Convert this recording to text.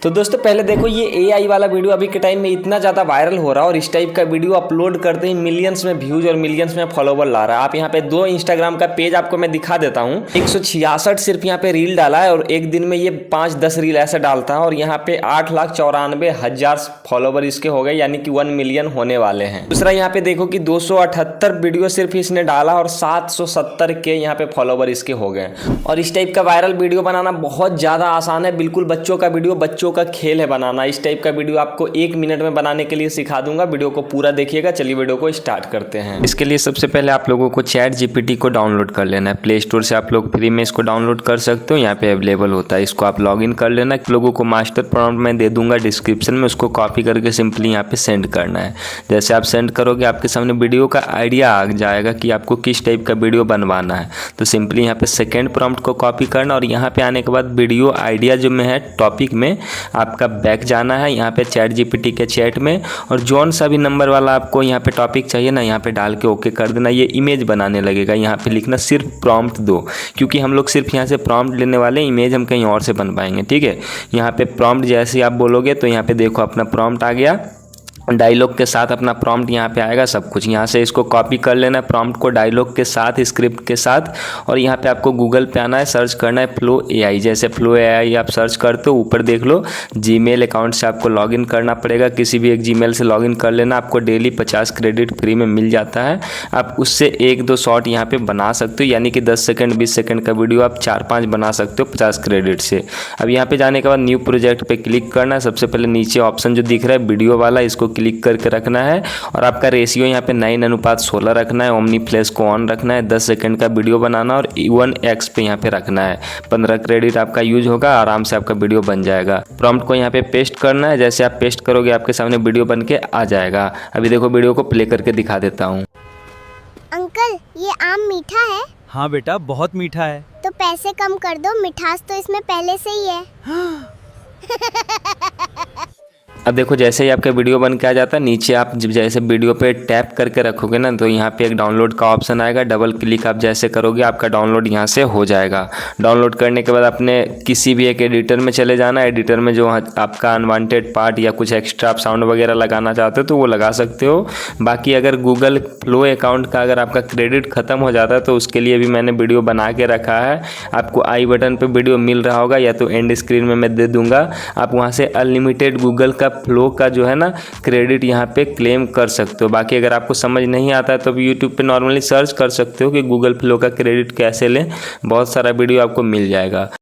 तो दोस्तों पहले देखो, ये एआई वाला वीडियो अभी के टाइम में इतना ज़्यादा वायरल हो रहा है और इस टाइप का वीडियो अपलोड करते ही मिलियंस में व्यूज और मिलियंस में फॉलोवर ला रहा है। आप यहाँ पे दो इंस्टाग्राम का पेज आपको मैं दिखा देता हूँ। 166 सिर्फ यहाँ पे रील डाला है और एक दिन में ये 5-10 रील ऐसे डालता है और यहाँ पे 8,94,000 फॉलोवर इसके हो गए, यानी कि 1 मिलियन होने वाले हैं। दूसरा यहाँ पे देखो कि 278 वीडियो सिर्फ इसने डाला और 770 के यहाँ पे फॉलोवर इसके हो गए। और इस टाइप का वायरल वीडियो बनाना बहुत ज़्यादा आसान है, बिल्कुल बच्चों का वीडियो, बच्चों का खेल है बनाना। इस टाइप का वीडियो आपको 1 मिनट में बनाने के लिए सिखा दूंगा, वीडियो को पूरा देखिएगा। चलिए वीडियो को स्टार्ट करते हैं। इसके लिए सबसे पहले आप लोगों को चैट जीपीटी को डाउनलोड कर लेना है। प्ले स्टोर से आप लोग फ्री में इसको डाउनलोड कर सकते हो, यहाँ पे अवेलेबल होता है। इसको आप लॉग इन कर लेना। लोगों को मास्टर प्रॉम्प्ट में दे दूंगा डिस्क्रिप्शन में, उसको कॉपी करके सिंपली यहाँ पे सेंड करना है। जैसे आप सेंड करोगे आपके सामने वीडियो का आइडिया आ जाएगा कि आपको किस टाइप का वीडियो बनवाना है। तो सिंपली यहाँ पे सेकेंड प्रॉम्प्ट को कॉपी करना और यहाँ पे आने के बाद वीडियो आइडिया जो में है टॉपिक में आपका बैक जाना है यहाँ पे चैट जीपीटी के चैट में, और जौन सा भी नंबर वाला आपको यहाँ पे टॉपिक चाहिए ना, यहाँ पे डाल के ओके कर देना। ये इमेज बनाने लगेगा, यहाँ पे लिखना सिर्फ प्रॉम्प्ट दो, क्योंकि हम लोग सिर्फ यहाँ से प्रॉम्प्ट लेने वाले, इमेज हम कहीं और से बनवाएंगे। ठीक है, यहाँ पे प्रॉम्प्ट जैसे ही आप बोलोगे तो यहाँ पे देखो अपना प्रॉम्प्ट आ गया, डायलॉग के साथ अपना प्रॉम्प्ट यहाँ पे आएगा सब कुछ। यहाँ से इसको कॉपी कर लेना है प्रॉम्प्ट को डायलॉग के साथ, स्क्रिप्ट के साथ, और यहाँ पे आपको गूगल पे आना है, सर्च करना है फ्लो एआई। जैसे फ्लो एआई आप सर्च करते हो, ऊपर देख लो जीमेल अकाउंट से आपको लॉगिन करना पड़ेगा। किसी भी एक जीमेल से लॉगिन कर लेना, आपको डेली 50 क्रेडिट फ्री में मिल जाता है। आप उससे 1-2 शॉर्ट यहाँ पे बना सकते हो, यानी कि 10 सेकंड 20 सेकंड का वीडियो आप 4-5 बना सकते हो 50 क्रेडिट से। अब यहाँ पे जाने के बाद न्यू प्रोजेक्ट पे क्लिक करना है। सबसे पहले नीचे ऑप्शन जो दिख रहा है वीडियो वाला, इसको क्लिक करके रखना है और आपका रेशियो यहाँ पे 9:16 रखना है। ओमनी फ्लैश को ऑन रखना है। 10 सेकंड का वीडियो बनाना और 1x पे यहाँ पे रखना है। 15 क्रेडिट आपका यूज होगा, आराम से आपका वीडियो बन जाएगा। प्रॉम्प्ट को यहाँ पे पेस्ट करना है। जैसे आप पेस्ट करोगे आपके सामने वीडियो बन के आ जाएगा। अभी देखो वीडियो को प्ले करके दिखा देता हूँ। अंकल, ये आम मीठा है? हाँ बेटा, बहुत मीठा है। तो पैसे कम कर दो, मिठास तो इसमें पहले से ही है। अब देखो जैसे ही आपका वीडियो बन के आ जाता है, नीचे आप जैसे वीडियो पे टैप करके रखोगे ना, तो यहाँ पे एक डाउनलोड का ऑप्शन आएगा। डबल क्लिक आप जैसे करोगे आपका डाउनलोड यहाँ से हो जाएगा। डाउनलोड करने के बाद अपने किसी भी एक एडिटर में चले जाना। एडिटर में जो आपका अनवांटेड पार्ट या कुछ एक्स्ट्रा आप साउंड वगैरह लगाना चाहते हो तो वो लगा सकते हो। बाकी अगर गूगल फ्लो अकाउंट का अगर आपका क्रेडिट ख़त्म हो जाता है तो उसके लिए भी मैंने वीडियो बना के रखा है। आपको आई बटन पर वीडियो मिल रहा होगा या तो एंड स्क्रीन में मैं दे दूँगा। आप वहाँ से अनलिमिटेड गूगल का फ्लो का जो है ना क्रेडिट यहाँ पे क्लेम कर सकते हो। बाकी अगर आपको समझ नहीं आता है तो यूट्यूब पे नॉर्मली सर्च कर सकते हो कि गूगल फ्लो का क्रेडिट कैसे लें, बहुत सारा वीडियो आपको मिल जाएगा।